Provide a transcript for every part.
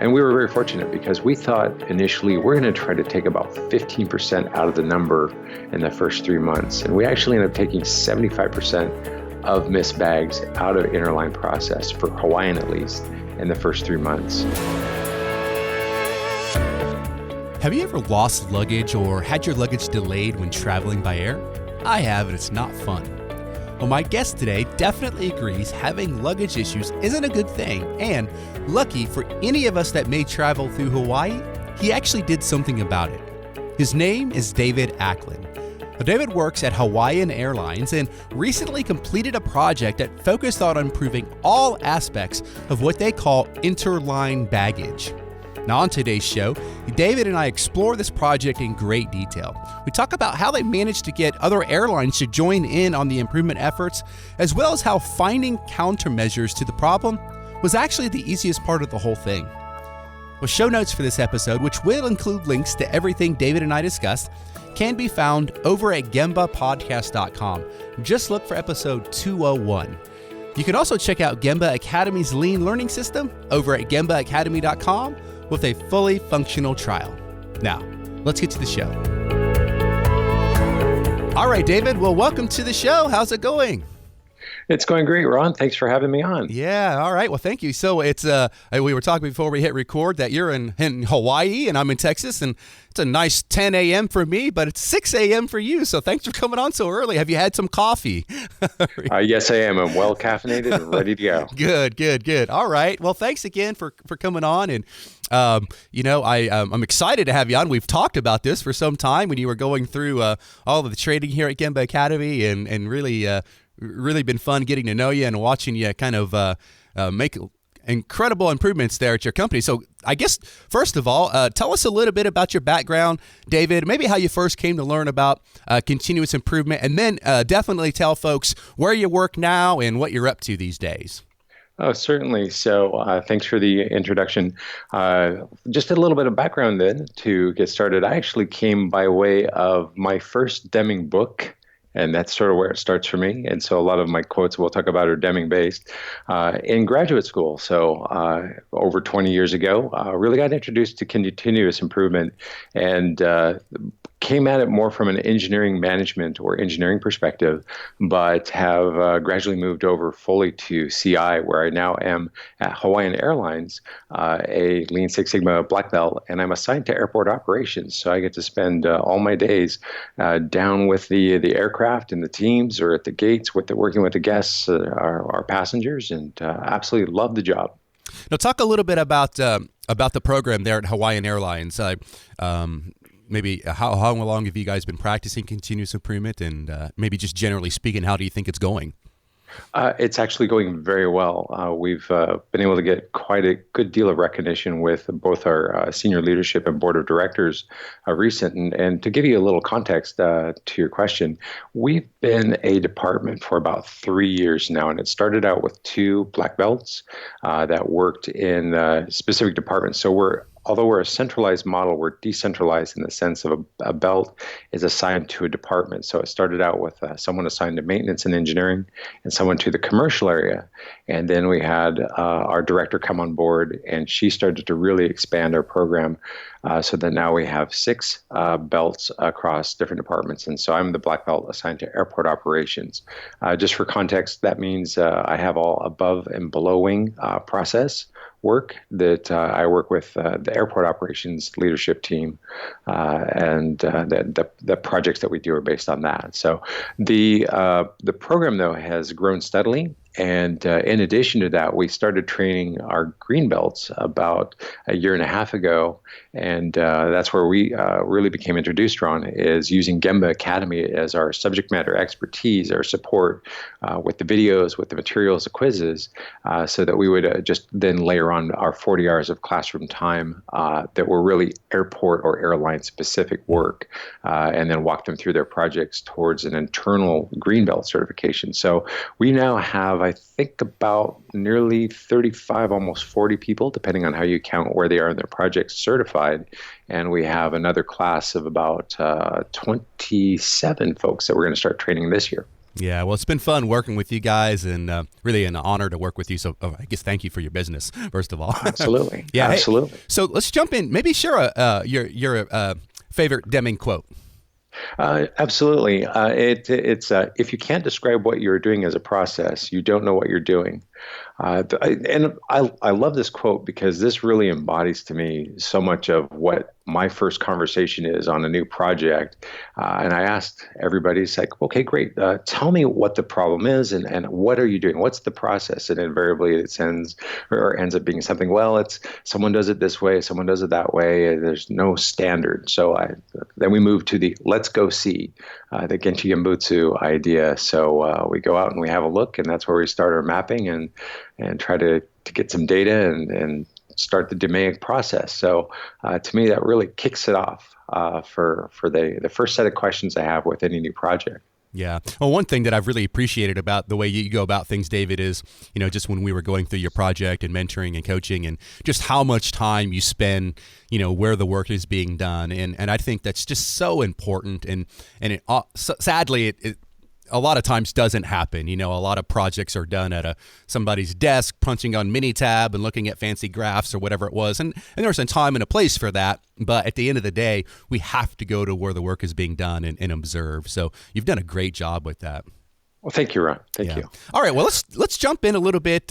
And we were very fortunate because we thought initially we're going to try to take about 15% out of the number in the first 3 months. And we actually ended up taking 75% of missed bags out of interline process, for Hawaiian at least, in the first 3 months. Have you ever lost luggage or had your luggage delayed when traveling by air? I have, and it's not fun. Well, my guest today definitely agrees having luggage issues isn't a good thing, and lucky for any of us that may travel through Hawaii, he actually did something about it. His name is David Acklin. Now, David works at Hawaiian Airlines and recently completed a project that focused on improving all aspects of what they call interline baggage. Now, on today's show, David and I explore this project in great detail. We talk about how they managed to get other airlines to join in on the improvement efforts, as well as how finding countermeasures to the problem was actually the easiest part of the whole thing. Well, show notes for this episode, which will include links to everything David and I discussed, can be found over at gembapodcast.com. Just look for episode 201. You can also check out Gemba Academy's Lean Learning System over at gembaacademy.com with a fully functional trial. Now, let's get to the show. All right, David. Well, welcome to the show. How's it going? It's going great, Ron. Thanks for having me on. Yeah. All right. Well, thank you. So it's we were talking before we hit record that you're in Hawaii and I'm in Texas, and it's a nice 10 a.m. for me, but it's 6 a.m. for you. So thanks for coming on so early. Have you had some coffee? Yes, I am. I'm well caffeinated and ready to go. Good. All right. Well, thanks again for coming on. And I'm excited to have you on. We've talked about this for some time when you were going through all of the training here at Gemba Academy, and really been fun getting to know you and watching you kind of make incredible improvements there at your company. So I guess, first of all, tell us a little bit about your background, David, maybe how you first came to learn about continuous improvement, and then definitely tell folks where you work now and what you're up to these days. Oh, certainly. So thanks for the introduction. Just a little bit of background then to get started. I actually came by way of my first Deming book. And that's sort of where it starts for me. And so a lot of my quotes we'll talk about are Deming-based. In graduate school, so over 20 years ago, really got introduced to continuous improvement and came at it more from an engineering management or engineering perspective, but have gradually moved over fully to CI, where I now am at Hawaiian Airlines, a Lean Six Sigma black belt, and I'm assigned to airport operations. So I get to spend all my days down with the aircraft and the teams, or at the gates working with the guests, our passengers, and absolutely love the job. Now, talk a little bit about the program there at Hawaiian Airlines. Maybe how long have you guys been practicing continuous improvement, and maybe just generally speaking, how do you think it's going? It's actually going very well. We've been able to get quite a good deal of recognition with both our senior leadership and board of directors recent. And to give you a little context to your question, we've been a department for about 3 years now, and it started out with 2 black belts that worked in specific departments. So although we're a centralized model, we're decentralized in the sense of a belt is assigned to a department. So it started out with someone assigned to maintenance and engineering and someone to the commercial area. And then we had our director come on board, and she started to really expand our program so that now we have 6 belts across different departments. And so I'm the black belt assigned to airport operations. Just for context, that means I have all above and below wing process work that I work with the airport operations leadership team, and the projects that we do are based on that. So the program, though, has grown steadily. And in addition to that, we started training our green belts about a year and a half ago. And that's where we really became introduced, Ron, is using Gemba Academy as our subject matter expertise, our support with the videos, with the materials, the quizzes, so that we would just then layer on our 40 hours of classroom time that were really airport or airline specific work, and then walk them through their projects towards an internal green belt certification. So we now have, I think, about nearly 35, almost 40 people, depending on how you count where they are in their projects, certified. And we have another class of about 27 folks that we're going to start training this year. Yeah, well, it's been fun working with you guys, and really an honor to work with you. So, I guess thank you for your business, first of all. Absolutely. Yeah. Hey, Absolutely. so let's jump in. Maybe share your favorite Deming quote. Absolutely. It's if you can't describe what you're doing as a process, you don't know what you're doing. I love this quote because this really embodies to me so much of what my first conversation is on a new project. And I asked everybody, it's like, okay, great. Tell me what the problem is and what are you doing? What's the process? And invariably it ends up being something, well, it's someone does it this way, someone does it that way. There's no standard. So then we move to the let's go see, the Genchi Gembutsu idea. So we go out and we have a look, and that's where we start our mapping and try to get some data and start the Deming process. So to me, that really kicks it off for the first set of questions I have with any new project. Yeah. Well, one thing that I've really appreciated about the way you go about things, David, is, just when we were going through your project and mentoring and coaching and just how much time you spend, where the work is being done. And I think that's just so important. And sadly, it a lot of times doesn't happen. A lot of projects are done at somebody's desk, punching on Minitab and looking at fancy graphs or whatever it was. And there's a time and a place for that. But at the end of the day, we have to go to where the work is being done and observe. So you've done a great job with that. Well, thank you, Ron. Thank you. All right. Well, let's jump in a little bit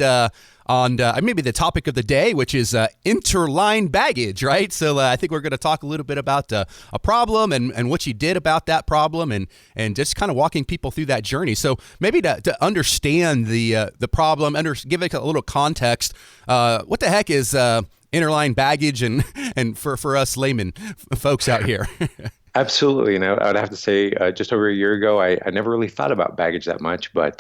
on maybe the topic of the day, which is interline baggage, right? So I think we're going to talk a little bit about a problem and what you did about that problem and just kind of walking people through that journey. So maybe to understand the problem, give it a little context. What the heck is interline baggage and for us layman folks out here? Absolutely. I would have to say just over a year ago, I never really thought about baggage that much, but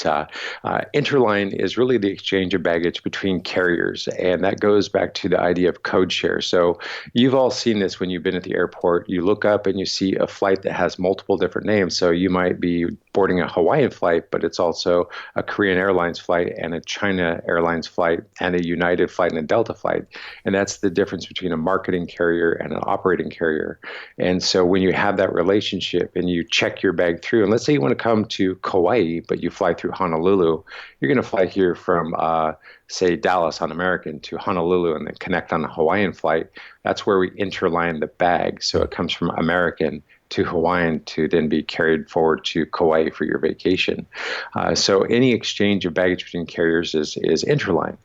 interline is really the exchange of baggage between carriers. And that goes back to the idea of code share. So you've all seen this when you've been at the airport. You look up and you see a flight that has multiple different names. So you might be boarding a Hawaiian flight, but it's also a Korean Airlines flight and a China Airlines flight and a United flight and a Delta flight. And that's the difference between a marketing carrier and an operating carrier. And so when you have that relationship and you check your bag through, and let's say you want to come to Kauai, but you fly through Honolulu, you're going to fly here from, say, Dallas on American to Honolulu and then connect on a Hawaiian flight. That's where we interline the bag. So it comes from American to Hawaiian to then be carried forward to Kauai for your vacation. So any exchange of baggage between carriers is interline.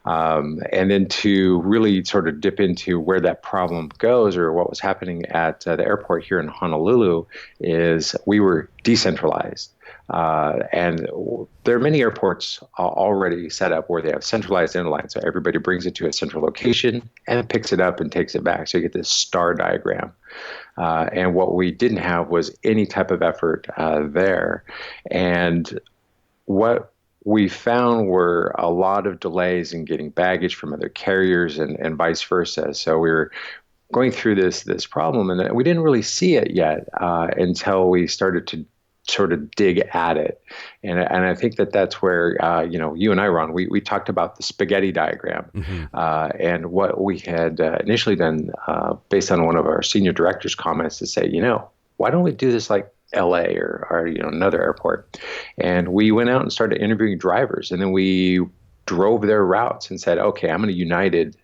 And then to really sort of dip into where that problem goes or what was happening at the airport here in Honolulu is we were decentralized. And there are many airports already set up where they have centralized interline. So everybody brings it to a central location and picks it up and takes it back. So you get this star diagram. And what we didn't have was any type of effort there. And what we found were a lot of delays in getting baggage from other carriers and vice versa. So we were going through this problem, and we didn't really see it yet until we started to sort of dig at it. And I think that's where, you and I, Ron, we talked about the spaghetti diagram. Mm-hmm. And what we had initially done based on one of our senior director's comments to say, why don't we do this like LA or another airport? And we went out and started interviewing drivers, and then we drove their routes and said, okay, I'm a United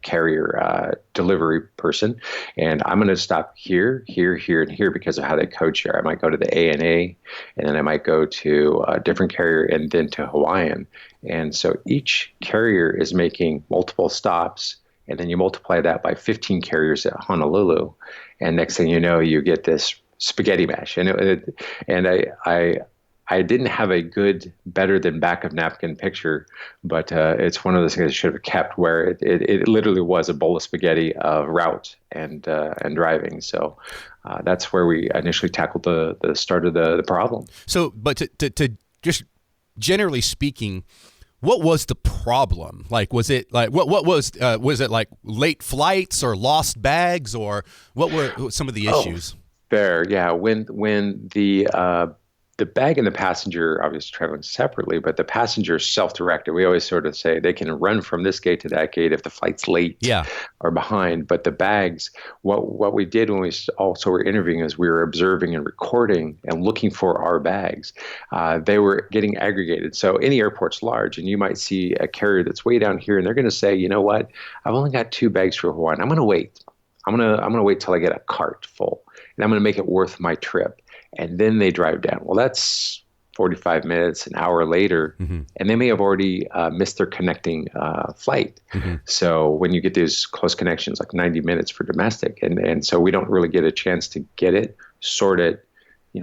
carrier delivery person, and I'm going to stop here, here, here, and here because of how they code share. I might go to the ANA, and then I might go to a different carrier and then to Hawaiian. And so each carrier is making multiple stops, and then you multiply that by 15 carriers at Honolulu, and next thing you know, you get this spaghetti mash. And I didn't have a good, better than back of napkin picture, but it's one of those things I should have kept, where it literally was a bowl of spaghetti of route and driving. So that's where we initially tackled the start of the problem. So, but to just generally speaking, what was the problem? Like, was it like what was it like late flights or lost bags, or what were some of the issues? Yeah. When the the bag and the passenger obviously traveling separately, but the passenger is self-directed. We always sort of say they can run from this gate to that gate if the flight's late Yeah. or behind. But the bags, what we did when we also were interviewing is we were observing and recording and looking for our bags. They were getting aggregated. So any airport's large, and you might see a carrier that's way down here, and they're going to say, you know what, I've only got 2 bags for Hawaii. I'm going to wait. I'm gonna wait till I get a cart full, and I'm gonna make it worth my trip. And then they drive down. Well, that's 45 minutes, an hour later, and they may have already missed their connecting flight. So when you get these close connections, like 90 minutes for domestic, and so we don't really get a chance to get it, sort it,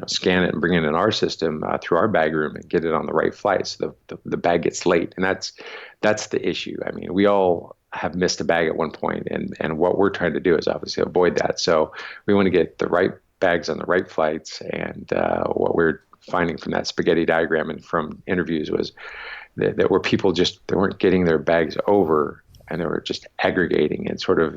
scan it, and bring it in our system through our bag room and get it on the right flight. So the bag gets late, and that's the issue. I mean, we all have missed a bag at one point, and what we're trying to do is obviously avoid that. So we want to get the right bags on the right flights, and what we're finding from that spaghetti diagram and from interviews was that where people they weren't getting their bags over, and they were just aggregating and sort of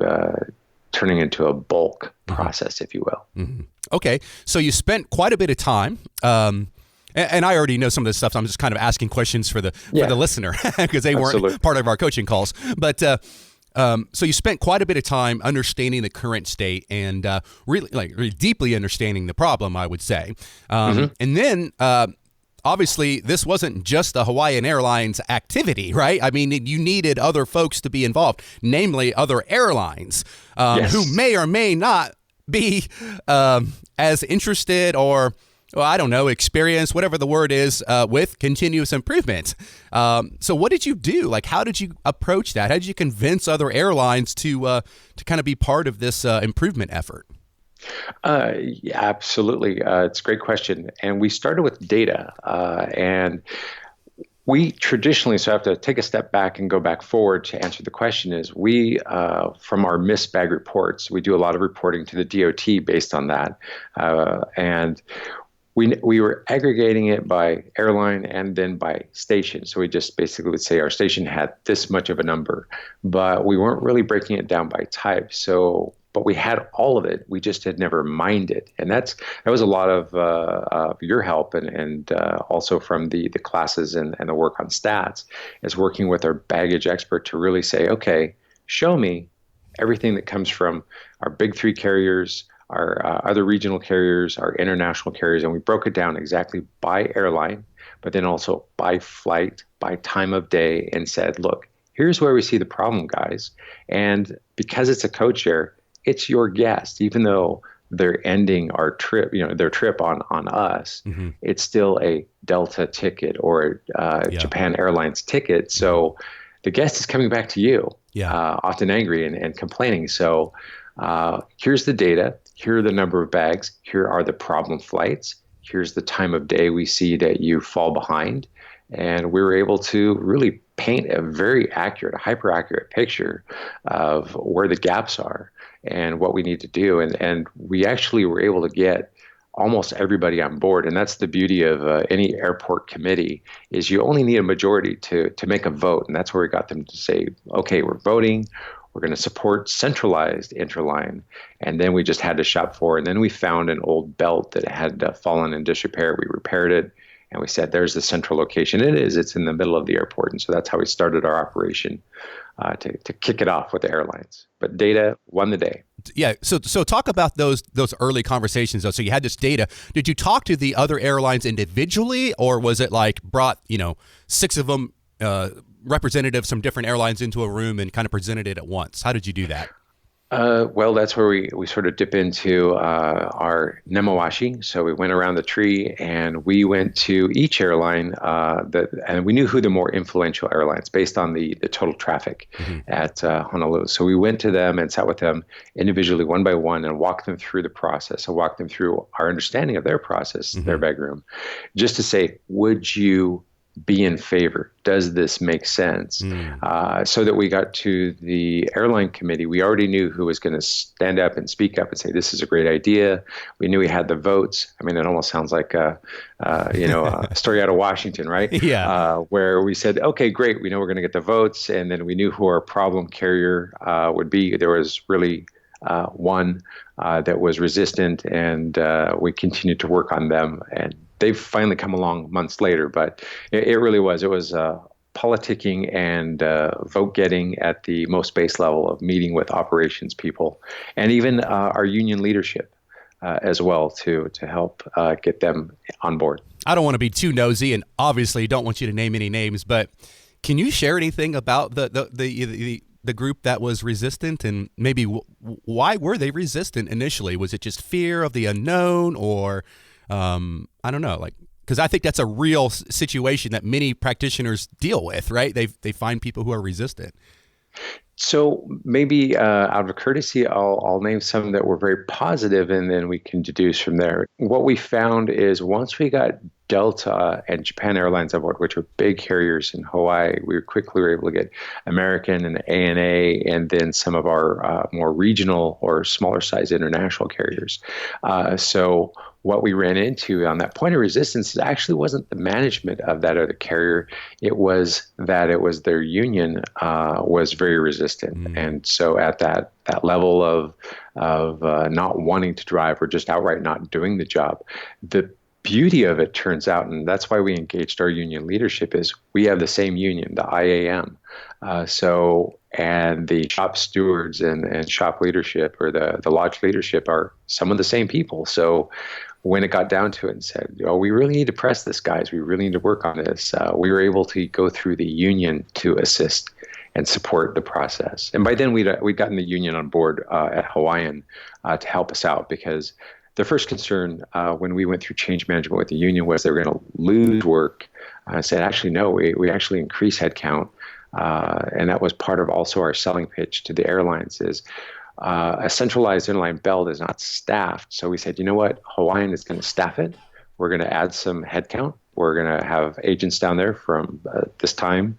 turning into a bulk process, if you will. Okay, so you spent quite a bit of time. And I already know some of this stuff, so I'm just kind of asking questions for the listener because they weren't part of our coaching calls. But so you spent quite a bit of time understanding the current state and really deeply understanding the problem, I would say. And then obviously this wasn't just the Hawaiian Airlines activity, right? I mean, you needed other folks to be involved, namely other airlines who may or may not be as interested or, well, I don't know, experience, whatever the word is, with continuous improvement. So what did you do? Like, how did you approach that? How did you convince other airlines to kind of be part of this improvement effort? Yeah, absolutely. It's a great question. And we started with data. And we traditionally, so I have to take a step back and go back forward to answer the question, is we, from our missed bag reports, we do a lot of reporting to the DOT based on that. And we were aggregating it by airline and then by station. So we just basically would say our station had this much of a number, but we weren't really breaking it down by type. So, but we had all of it. We just had never mined it. And that was a lot of your help and also from the classes and the work on stats, is working with our baggage expert to really say, okay, show me everything that comes from our big 3 carriers, our other regional carriers, our international carriers, and we broke it down exactly by airline, but then also by flight, by time of day, and said, look, here's where we see the problem, guys. And because it's a code share, it's your guest, even though they're ending our trip, their trip on us, it's still a Delta ticket or Japan Airlines ticket. So the guest is coming back to you, often angry and complaining. So here's the data. Here are the number of bags. Here are the problem flights. Here's the time of day we see that you fall behind. And we were able to really paint a very accurate, hyper accurate picture of where the gaps are and what we need to do. And we actually were able to get almost everybody on board. And that's the beauty of any airport committee, is you only need a majority to make a vote. And that's where we got them to say, okay, we're voting. We're going to support centralized interline. And then we just had to shop for it. And then we found an old belt that had fallen in disrepair. We repaired it. And we said, there's the central location. It's in the middle of the airport. And so that's how we started our operation to kick it off with the airlines. But data won the day. Yeah. So talk about those early conversations, though. So you had this data. Did you talk to the other airlines individually, or was it like brought, 6 of them, representatives from different airlines into a room and kind of presented it at once? How did you do that? Well, that's where we sort of dip into our nemawashi. So we went around the tree and we went to each airline and we knew who the more influential airlines based on the total traffic at Honolulu. So we went to them and sat with them individually one by one and walked them through the process and walked them through our understanding of their process, their bag room, just to say, would you be in favor? Does this make sense? So that we got to the airline committee, we already knew who was going to stand up and speak up and say, this is a great idea. We knew we had the votes. I mean, it almost sounds like a story out of Washington, right? Yeah. Where we said, okay, great. We know we're going to get the votes. And then we knew who our problem carrier would be. There was really one that was resistant, and we continued to work on them and they've finally come along months later, but it really was. It was politicking and vote getting at the most base level of meeting with operations people and even our union leadership as well to help get them on board. I don't want to be too nosy, and obviously don't want you to name any names, but can you share anything about the group that was resistant, and maybe why were they resistant initially? Was it just fear of the unknown, or I don't know, like, because I think that's a real situation that many practitioners deal with, right? They find people who are resistant. So maybe out of courtesy, I'll name some that were very positive, and then we can deduce from there. What we found is once we got Delta and Japan Airlines on board, which are big carriers in Hawaii, we quickly were able to get American and ANA, and then some of our more regional or smaller size international carriers. So what we ran into on that point of resistance actually wasn't the management of that other carrier. It was that it was their union was very resistant. And so at that level of not wanting to drive or just outright not doing the job, the beauty of it turns out, and that's why we engaged our union leadership, is we have the same union, the IAM. And the shop stewards and shop leadership or the lodge leadership are some of the same people. So when it got down to it and said, oh, we really need to press this, guys, we really need to work on this, we were able to go through the union to assist and support the process. And by then we'd gotten the union on board at Hawaiian to help us out, because the first concern when we went through change management with the union was they were going to lose work. I said, actually, no, we actually increased headcount. And that was part of also our selling pitch to the airlines is a centralized interline belt is not staffed. So we said, you know what, Hawaiian is going to staff it. We're going to add some headcount. We're going to have agents down there from this timeline,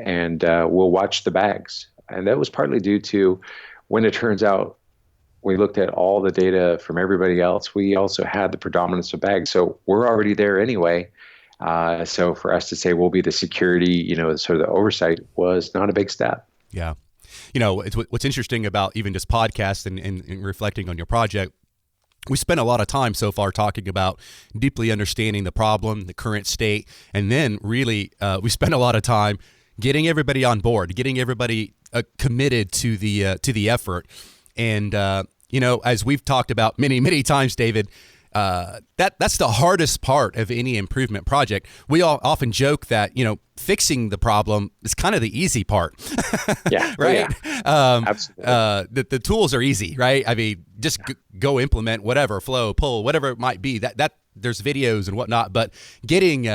and we'll watch the bags. And that was partly due to when it turns out we looked at all the data from everybody else, we also had the predominance of bags. So we're already there anyway. So for us to say we'll be the security, sort of the oversight was not a big step. Yeah. What's interesting about even this podcast and reflecting on your project, we spent a lot of time so far talking about deeply understanding the problem, the current state, and then really we spent a lot of time getting everybody on board, getting everybody committed to the effort. And, as we've talked about many, many times, David, that's the hardest part of any improvement project. We all often joke that, fixing the problem is kind of the easy part. Yeah. Right. Yeah. Absolutely. The tools are easy, right? I mean, just go implement whatever, flow, pull, whatever it might be. That there's videos and whatnot, but getting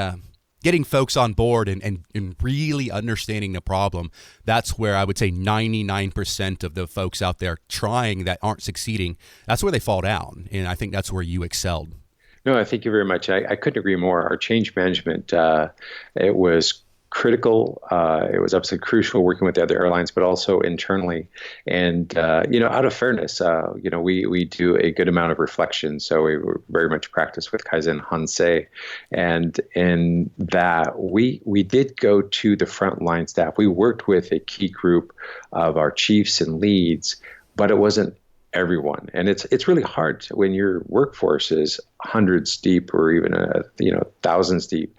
folks on board and really understanding the problem, that's where I would say 99% of the folks out there trying that aren't succeeding, that's where they fall down. And I think that's where you excelled. No, thank you very much. I couldn't agree more. Our change management, it was critical. It was absolutely crucial working with the other airlines, but also internally. And, out of fairness, we do a good amount of reflection. So we were very much practiced with Kaizen Hansei. And in that, we did go to the frontline staff. We worked with a key group of our chiefs and leads, but it wasn't everyone. And it's really hard when your workforce is hundreds deep or even thousands deep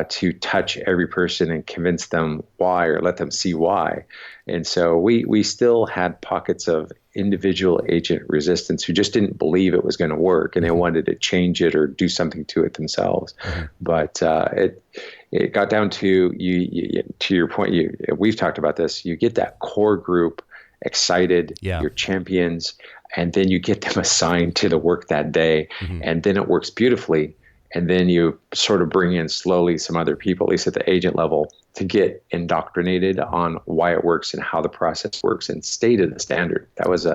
to touch every person and convince them why or let them see why. And so we still had pockets of individual agent resistance who just didn't believe it was going to work and they wanted to change it or do something to it themselves. Mm-hmm. But it got down to to your point. We've talked about this. You get that core group excited, your champions, and then you get them assigned to the work that day, and then it works beautifully. And then you sort of bring in slowly some other people, at least at the agent level, to get indoctrinated on why it works and how the process works and stay to the standard. That was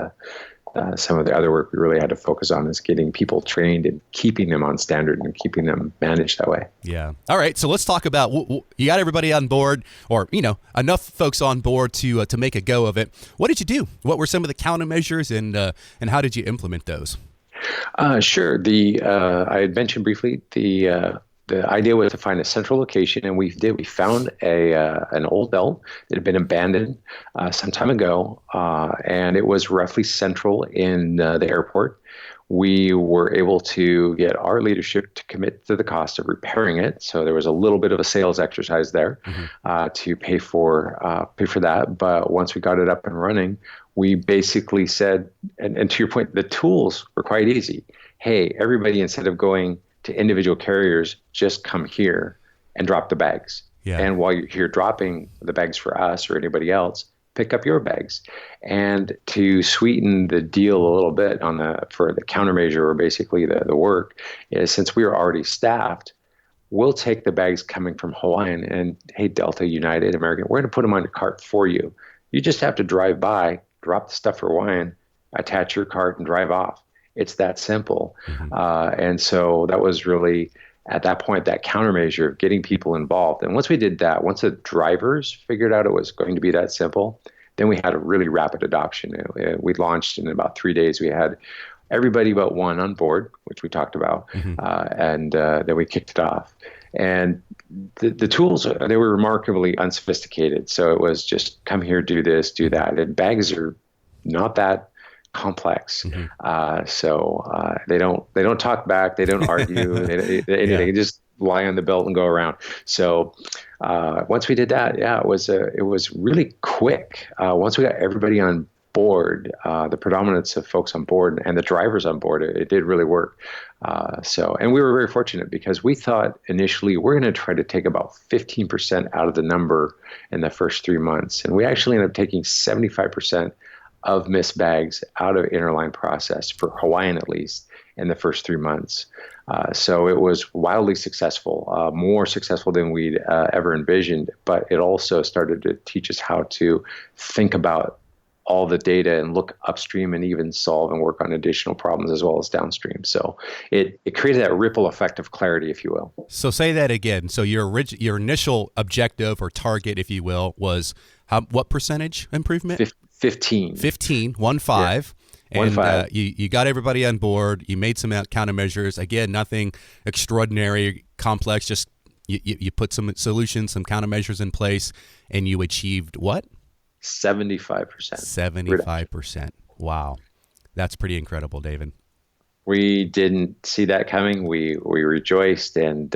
some of the other work we really had to focus on, is getting people trained and keeping them on standard and keeping them managed that way. Yeah. All right. So let's talk about, you got everybody on board, or, enough folks on board to make a go of it. What did you do? What were some of the countermeasures and how did you implement those? Sure. I had mentioned briefly the idea was to find a central location, and we did. We found an old belt that had been abandoned some time ago, and it was roughly central in the airport. we were able to get our leadership to commit to the cost of repairing it. So there was a little bit of a sales exercise there to pay for that. But once we got it up and running, we basically said, and to your point, the tools were quite easy. Hey, everybody, instead of going to individual carriers, just come here and drop the bags. Yeah. And while you're here dropping the bags for us or anybody else, pick up your bags. And to sweeten the deal a little bit for the countermeasure, or basically the work, is since we were already staffed, we'll take the bags coming from Hawaiian and, hey, Delta, United, American, we're going to put them on your cart for you. You just have to drive by, drop the stuff for Hawaiian, attach your cart, and drive off. It's that simple. And so that was really, at that point, that countermeasure of getting people involved. And once we did that, once the drivers figured out it was going to be that simple, then we had a really rapid adoption. We launched in about 3 days. We had everybody but one on board, which we talked about, and then we kicked it off. And the tools, they were remarkably unsophisticated. So it was just come here, do this, do that. And bags are not that complex. So they don't talk back. They don't argue. They just lie on the belt and go around. So once we did that, it was really quick. Once we got everybody on board, the predominance of folks on board and the drivers on board, it did really work. And we were very fortunate because we thought initially we're going to try to take about 15% out of the number in the first 3 months. And we actually ended up taking 75% of missed bags out of interline process, for Hawaiian at least, in the first 3 months. So it was wildly successful, more successful than we'd ever envisioned, but it also started to teach us how to think about all the data and look upstream and even solve and work on additional problems as well as downstream. So it created that ripple effect of clarity, if you will. So say that again. So your initial objective or target, if you will, was what percentage improvement? 15. 15, 1-5. Yeah. And you got everybody on board. You made some countermeasures. Again, nothing extraordinary, complex. Just you put some solutions, some countermeasures in place, and you achieved what? 75%. 75%. Wow. That's pretty incredible, David. We didn't see that coming. We rejoiced, and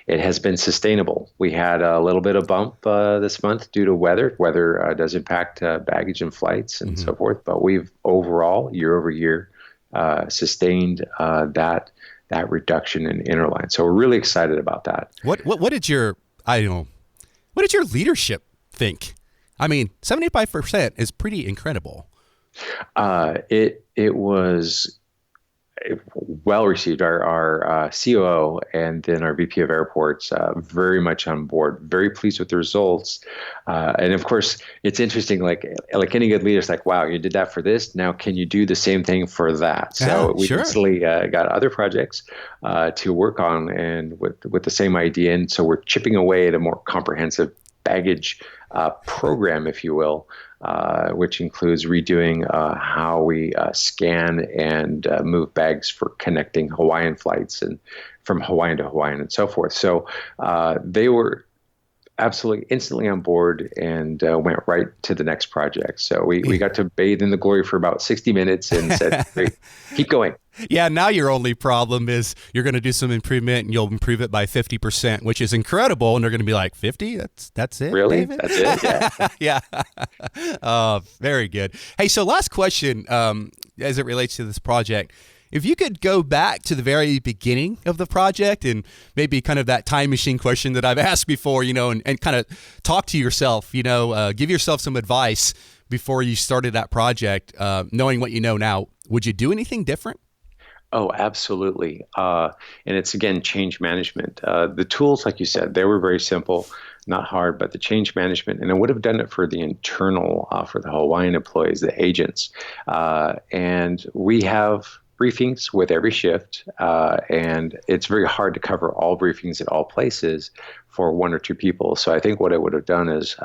it has been sustainable. We had a little bit of bump this month due to weather. Weather does impact baggage and flights and so forth, but we've overall, year over year, sustained that reduction in interline. So we're really excited about that. What did your leadership think? I mean, 75% is pretty incredible. It was well received. Our COO and then our VP of Airports very much on board, very pleased with the results. And of course, it's interesting. Like any good leader, it's like, wow, you did that for this. Now, can you do the same thing for that? So we instantly got other projects to work on, and with the same idea. And so we're chipping away at a more comprehensive baggage program, if you will, which includes redoing how we scan and move bags for connecting Hawaiian flights and from Hawaiian to Hawaiian and so forth. So they were absolutely instantly on board and went right to the next project. So we got to bathe in the glory for about 60 minutes and said, great, keep going. Yeah, now your only problem is you're going to do some improvement and you'll improve it by 50%, which is incredible. And they're going to be like, 50? That's it, really? David? That's it? Yeah. Yeah. Very good. Hey, so last question as it relates to this project. If you could go back to the very beginning of the project and maybe kind of that time machine question that I've asked before, and kind of talk to yourself, give yourself some advice before you started that project, knowing what you know now, would you do anything different? Oh, absolutely. And it's, again, change management. The tools, like you said, they were very simple, not hard, but the change management, and I would have done it for the internal, for the Hawaiian employees, the agents. And we have briefings with every shift, and it's very hard to cover all briefings at all places for one or two people. So I think what I would have done is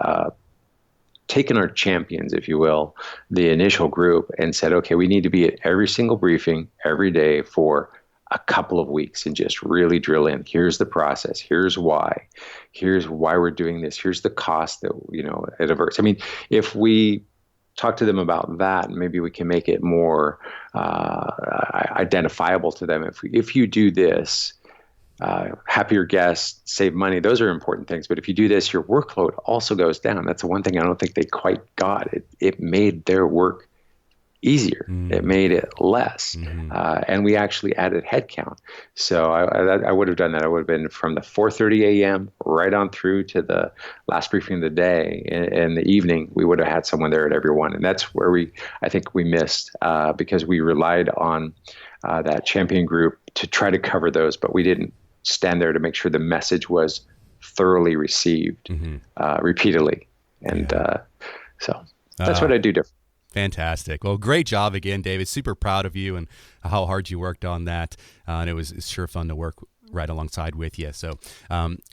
taken our champions, if you will, the initial group, and said, okay, we need to be at every single briefing every day for a couple of weeks and just really drill in. Here's the process. Here's why we're doing this. Here's the cost that, it averts. I mean, if we talk to them about that, and maybe we can make it more identifiable to them. If you do this, happier guests, save money. Those are important things. But if you do this, your workload also goes down. That's the one thing I don't think they quite got. It made their work easier. It made it less. And we actually added headcount. So I would have done that. I would have been from the 4:30 a.m. right on through to the last briefing of the day. In the evening, we would have had someone there at every one. And that's where I think we missed because we relied on that champion group to try to cover those, but we didn't stand there to make sure the message was thoroughly received repeatedly. And so that's what I do different. Fantastic. Well, great job again, David. Super proud of you and how hard you worked on that. And it's sure fun to work right alongside with you. So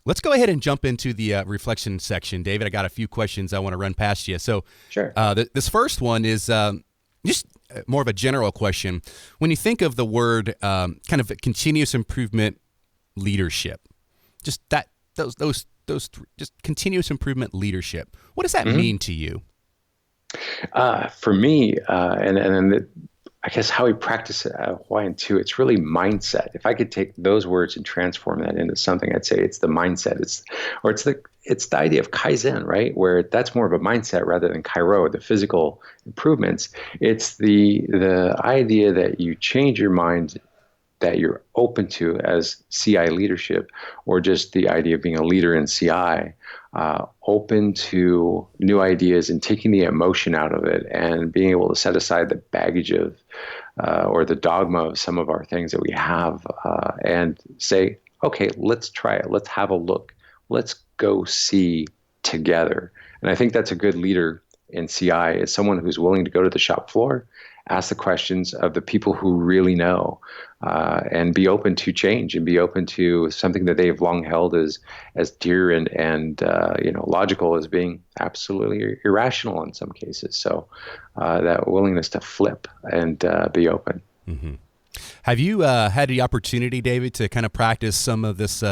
let's go ahead and jump into the reflection section. David, I got a few questions I want to run past you. So sure. This first one is just more of a general question. When you think of the word kind of continuous improvement leadership, just those just continuous improvement leadership, what does that mean to you? For me, and I guess how we practice it at Hawaiian too, it's really mindset. If I could take those words and transform that into something, I'd say it's the mindset. It's the idea of Kaizen, right? Where that's more of a mindset rather than Kairo, the physical improvements. It's the idea that you change your mind, that you're open to as CI leadership, or just the idea of being a leader in CI, open to new ideas and taking the emotion out of it and being able to set aside the baggage of or the dogma of some of our things that we have and say, okay, let's try it. Let's have a look. Let's go see together. And I think that's a good leader in CI is someone who's willing to go to the shop floor, ask the questions of the people who really know, and be open to change and be open to something that they've long held as dear and logical as being absolutely irrational in some cases. So that willingness to flip and be open. Mm-hmm. Have you had the opportunity, David, to kind of practice some of this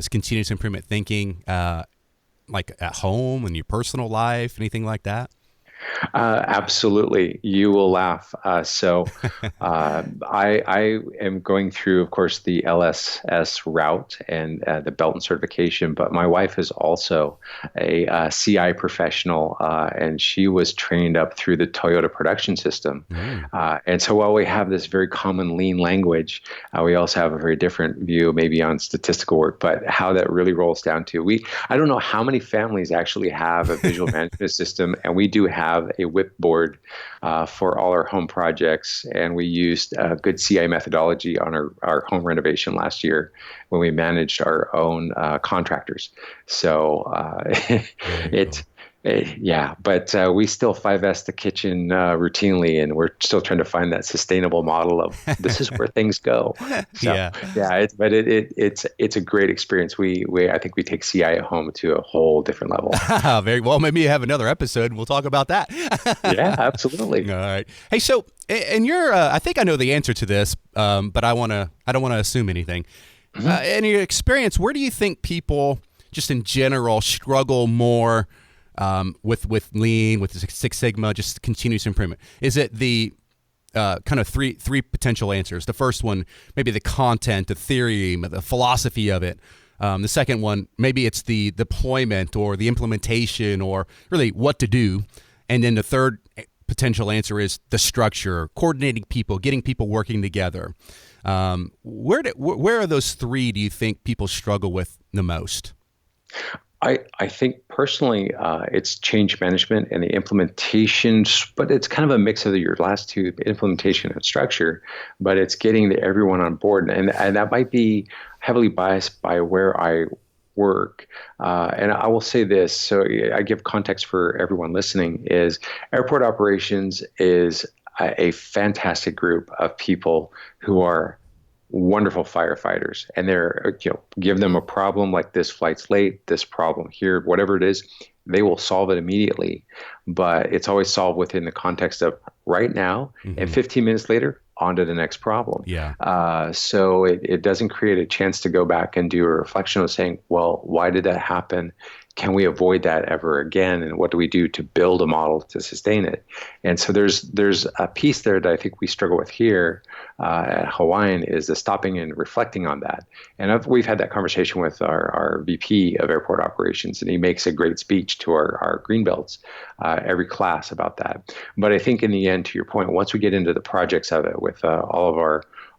continuous improvement thinking, like at home, in your personal life, anything like that? Absolutely. You will laugh. So I am going through, of course, the LSS route and the Belton certification, but my wife is also a CI professional, and she was trained up through the Toyota production system. And so while we have this very common lean language, we also have a very different view maybe on statistical work, but how that really rolls down to I don't know how many families actually have a visual management system, and we do have a whip board for all our home projects, and we used good CI methodology on our home renovation last year when we managed our own contractors. So but we still 5S the kitchen routinely, and we're still trying to find that sustainable model of this is where things go. So, it's a great experience. I think we take CI at home to a whole different level. Very well. Maybe you have another episode and we'll talk about that. Yeah, absolutely. All right. Hey, so and you're I think I know the answer to this, but I don't want to assume anything. In your experience, where do you think people just in general struggle more with lean, with Six Sigma, just continuous improvement? Is it the kind of three potential answers? The first one, maybe the content, the theory, the philosophy of it. The second one, maybe it's the deployment or the implementation or really what to do. And then the third potential answer is the structure, coordinating people, getting people working together. Where are those three do you think people struggle with the most? I think personally, it's change management and the implementation, but it's kind of a mix of your last two, implementation and structure, but it's getting everyone on board. And that might be heavily biased by where I work. And I will say this, so I give context for everyone listening, is airport operations is a fantastic group of people who are wonderful firefighters, and they're, give them a problem like this flight's late, this problem here, whatever it is, they will solve it immediately. But it's always solved within the context of right now, and 15 minutes later, on to the next problem. Yeah. So it doesn't create a chance to go back and do a reflection of saying, well, why did that happen? can we avoid that ever again? And what do we do to build a model to sustain it? And so there's a piece there that I think we struggle with here at Hawaiian, is the stopping and reflecting on that. And we've had that conversation with our VP of airport operations, and he makes a great speech to our greenbelts every class about that. But I think in the end, to your point, once we get into the projects of it with all of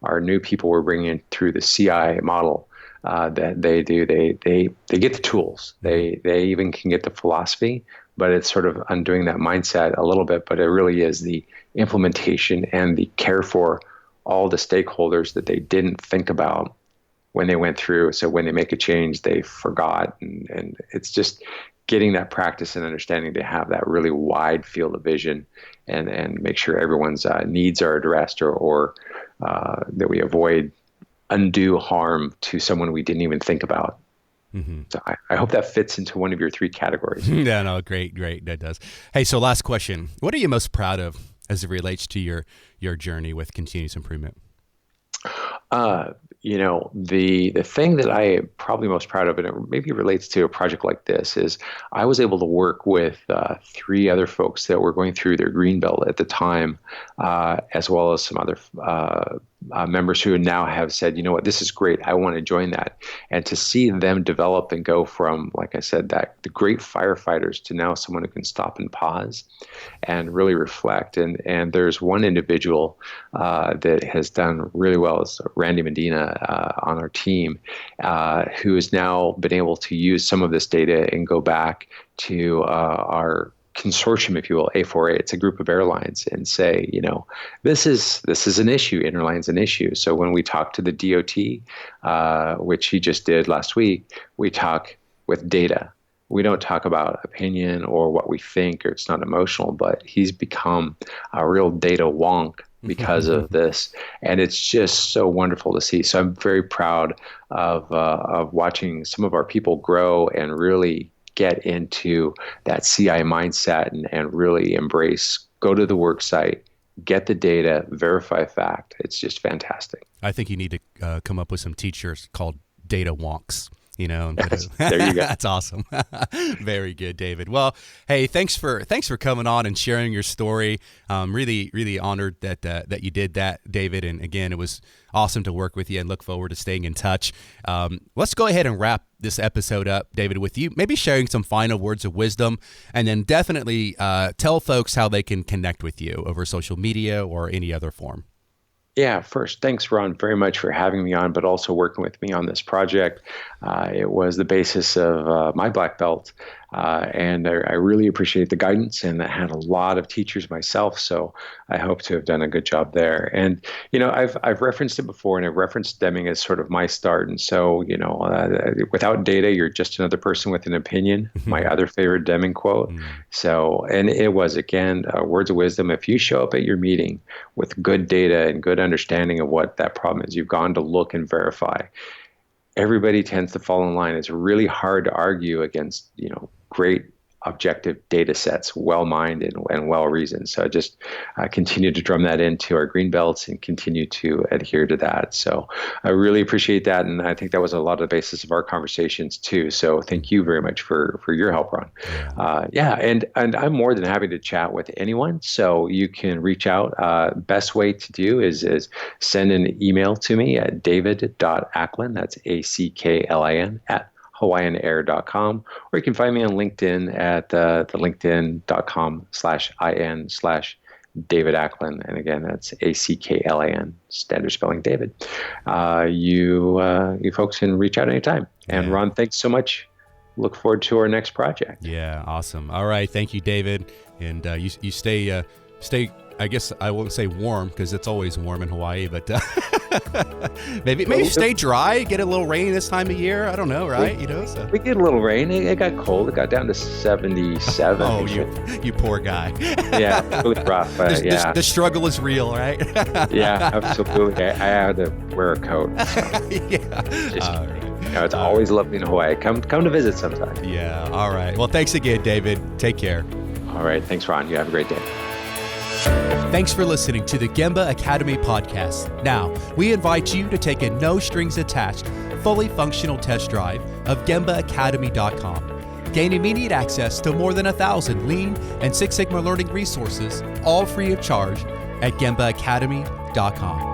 our new people we're bringing in through the CI model, that they get the tools. They even can get the philosophy, but it's sort of undoing that mindset a little bit. But it really is the implementation and the care for all the stakeholders that they didn't think about when they went through. So when they make a change, they forgot. And it's just getting that practice and understanding to have that really wide field of vision and make sure everyone's needs are addressed or that we avoid undue harm to someone we didn't even think about. Mm-hmm. So I hope that fits into one of your three categories. Yeah, no, great. That does. Hey, so last question. What are you most proud of as it relates to your journey with continuous improvement? The thing that I am probably most proud of, and it maybe relates to a project like this, is I was able to work with three other folks that were going through their greenbelt at the time, as well as some other members who now have said, you know what, this is great, I want to join that. And to see them develop and go from, like I said, the great firefighters to now someone who can stop and pause and really reflect. And there's one individual that has done really well, is Randy Medina on our team, who has now been able to use some of this data and go back to our consortium, if you will, A4A. It's a group of airlines, and say, this is an issue. Interline's an issue. So when we talk to the DOT, which he just did last week, we talk with data. We don't talk about opinion or what we think, or it's not emotional, but he's become a real data wonk because of this. And it's just so wonderful to see. So I'm very proud of watching some of our people grow and really get into that CI mindset and really embrace, go to the work site, get the data, verify fact. It's just fantastic. I think you need to come up with some teachers called data wonks. There you go. That's awesome. Very good, David. Well, hey, thanks for coming on and sharing your story. Really, really honored that you did that, David. And again, it was awesome to work with you and look forward to staying in touch. Let's go ahead and wrap this episode up, David, with you maybe sharing some final words of wisdom, and then definitely tell folks how they can connect with you over social media or any other form. Yeah, first, thanks, Ron, very much for having me on, but also working with me on this project. It was the basis of my black belt, and I really appreciate the guidance, and I had a lot of teachers myself, so I hope to have done a good job there. And, I've referenced it before, and I've referenced Deming as sort of my start, and so, without data, you're just another person with an opinion, my other favorite Deming quote. So, and it was, again, words of wisdom. If you show up at your meeting with good data and good understanding of what that problem is, you've gone to look and verify, everybody tends to fall in line. It's really hard to argue against, great objective data sets, well-mined and well-reasoned. So I just continue to drum that into our green belts and continue to adhere to that. So I really appreciate that. And I think that was a lot of the basis of our conversations too. So thank you very much for your help, Ron. And I'm more than happy to chat with anyone. So you can reach out. Best way to do is send an email to me at david.acklin, that's ACKLIN, at hawaiianair.com, or you can find me on LinkedIn at the linkedin.com/in/David Acklin. And again, that's ACKLIN, standard spelling David. You folks can reach out anytime. And Ron, thanks so much. Look forward to our next project. Yeah, awesome. All right. Thank you, David. And you stay, I guess I won't say warm because it's always warm in Hawaii, but maybe stay dry, get a little rain this time of year. I don't know, right? So. We get a little rain. It got cold. It got down to 77. Oh, you poor guy. Yeah, really rough. The struggle is real, right? Yeah, absolutely. I had to wear a coat. So. Yeah. It's always lovely in Hawaii. Come to visit sometime. Yeah. All right. Well, thanks again, David. Take care. All right. Thanks, Ron. You have a great day. Thanks for listening to the Gemba Academy podcast. Now, we invite you to take a no-strings-attached, fully functional test drive of GembaAcademy.com. Gain immediate access to more than 1,000 Lean and Six Sigma learning resources, all free of charge at GembaAcademy.com.